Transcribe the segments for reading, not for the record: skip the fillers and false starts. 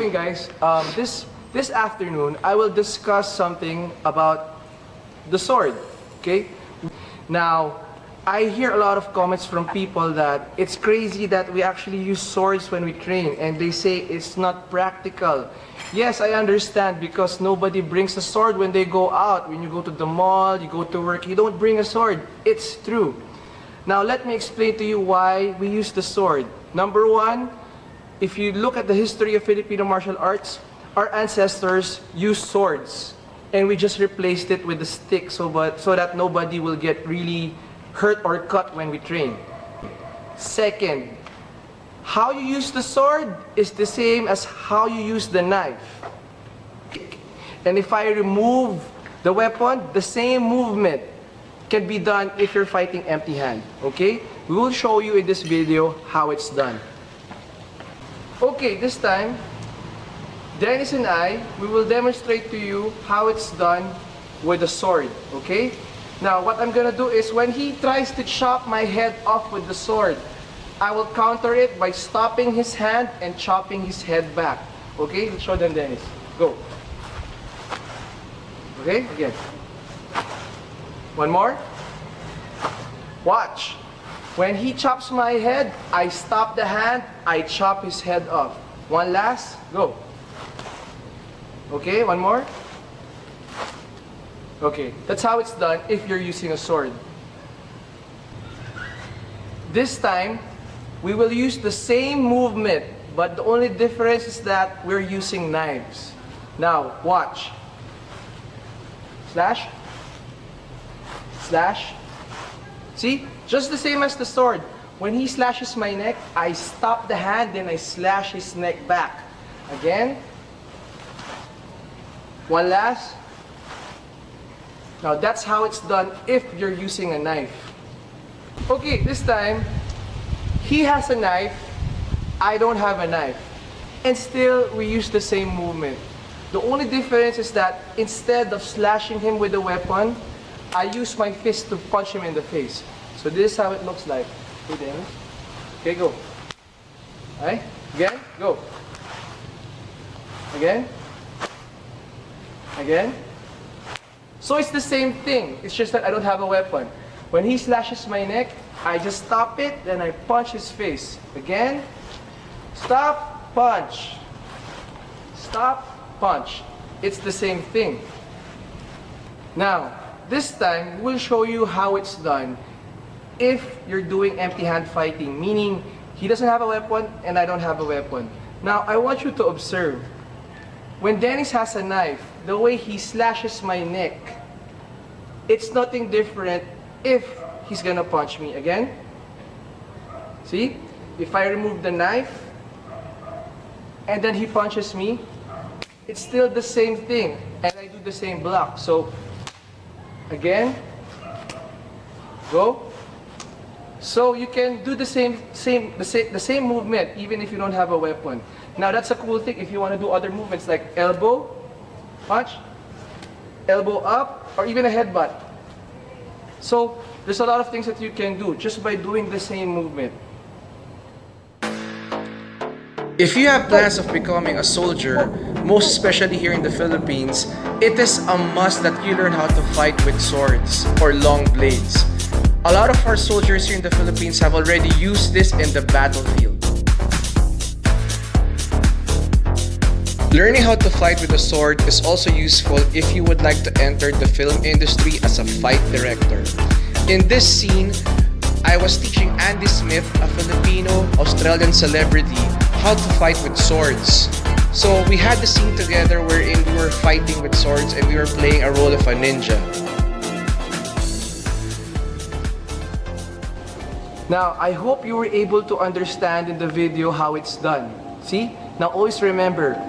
doing, guys, this afternoon, I will discuss something about the sword, okay? Now, I hear a lot of comments from people that it's crazy that we actually use swords when we train, and they say it's not practical. Yes, I understand, because nobody brings a sword when they go out. When you go to the mall, you go to work, you don't bring a sword. It's true. Now, let me explain to you why we use the sword. Number one, if you look at the history of Filipino martial arts, our ancestors used swords, and we just replaced it with a stick so that nobody will get really hurt or cut when we train. Second, how you use the sword is the same as how you use the knife. And if I remove the weapon, the same movement can be done if you're fighting empty hand. Okay? We will show you in this video how it's done. Okay, this time, Dennis and we will demonstrate to you how it's done with the sword. Okay? Now, what I'm gonna do is when he tries to chop my head off with the sword, I will counter it by stopping his hand and chopping his head back. Okay? Let's show them, Dennis. Go. Okay? Again. One more. Watch. When he chops my head, I stop the hand, I chop his head off. One last. Go. Okay? One more. Okay, that's how it's done if you're using a sword. This time, we will use the same movement, but the only difference is that we're using knives. Now, watch. Slash. Slash. See? Just the same as the sword. When he slashes my neck, I stop the hand, then I slash his neck back. Again. One last. Now that's how it's done if you're using a knife. Okay, this time, he has a knife, I don't have a knife. And still, we use the same movement. The only difference is that instead of slashing him with a weapon, I use my fist to punch him in the face. So this is how it looks like. Okay, go. Alright, again, go. Again. Again. So it's the same thing, it's just that I don't have a weapon. When he slashes my neck, I just stop it, then I punch his face. Again, stop, punch. Stop, punch. It's the same thing. Now, this time, we'll show you how it's done if you're doing empty hand fighting, meaning he doesn't have a weapon and I don't have a weapon. Now, I want you to observe. When Dennis has a knife, the way he slashes my neck, it's nothing different if he's gonna punch me again. See? If I remove the knife and then he punches me, it's still the same thing and I do the same block. So, again, go. So you can do the same movement even if you don't have a weapon. Now that's a cool thing if you want to do other movements like elbow, punch, elbow up, or even a headbutt. So there's a lot of things that you can do just by doing the same movement. If you have plans of becoming a soldier, most especially here in the Philippines, it is a must that you learn how to fight with swords or long blades. A lot of our soldiers here in the Philippines have already used this in the battlefield. Learning how to fight with a sword is also useful if you would like to enter the film industry as a fight director. In this scene, I was teaching Andy Smith, a Filipino-Australian celebrity, how to fight with swords. So we had the scene together wherein we were fighting with swords and we were playing a role of a ninja. Now, I hope you were able to understand in the video how it's done. See? Now always remember,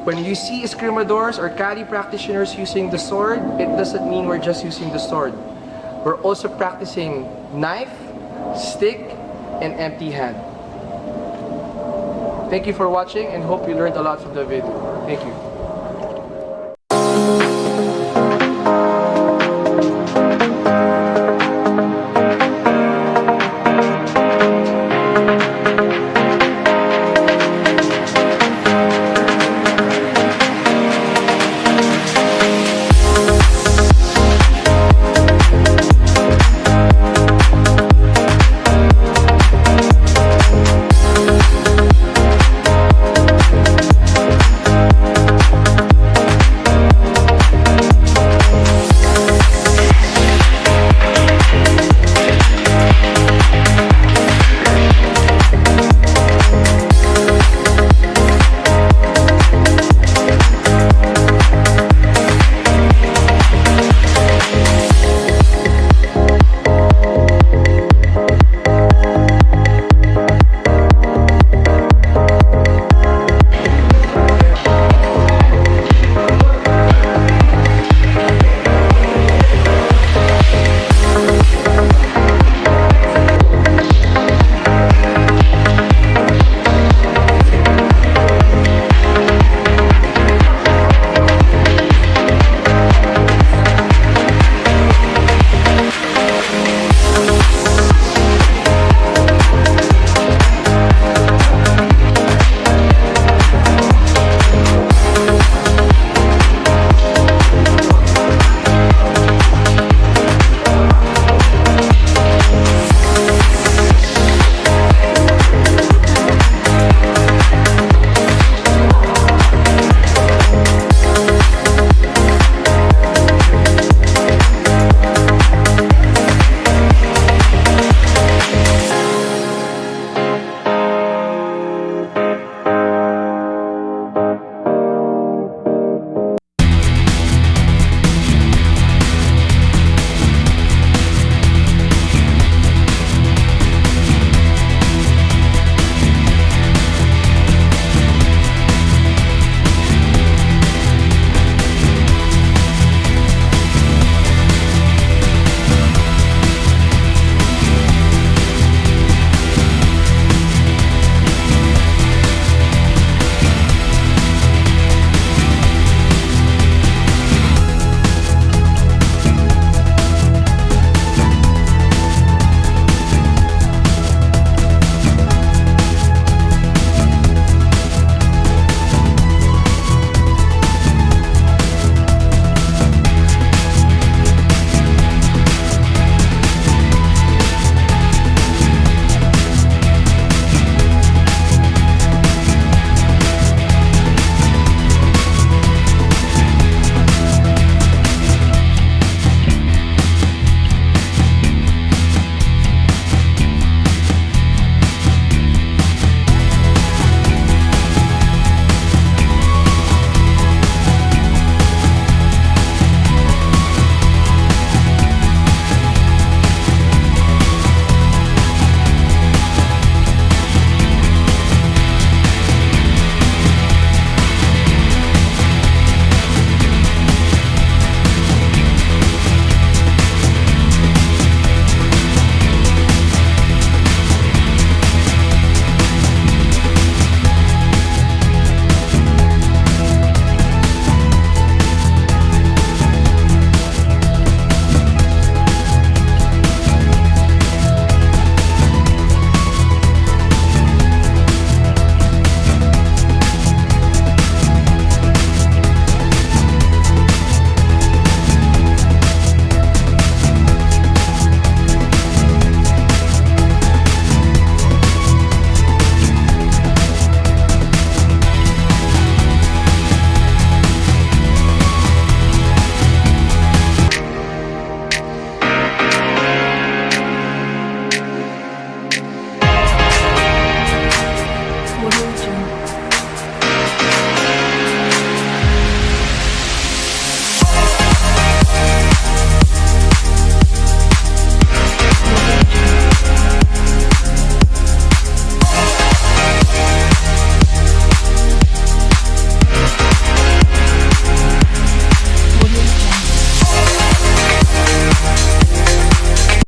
when you see escrimadors or kali practitioners using the sword, it doesn't mean we're just using the sword. We're also practicing knife, stick, and empty hand. Thank you for watching and hope you learned a lot from the video. Thank you.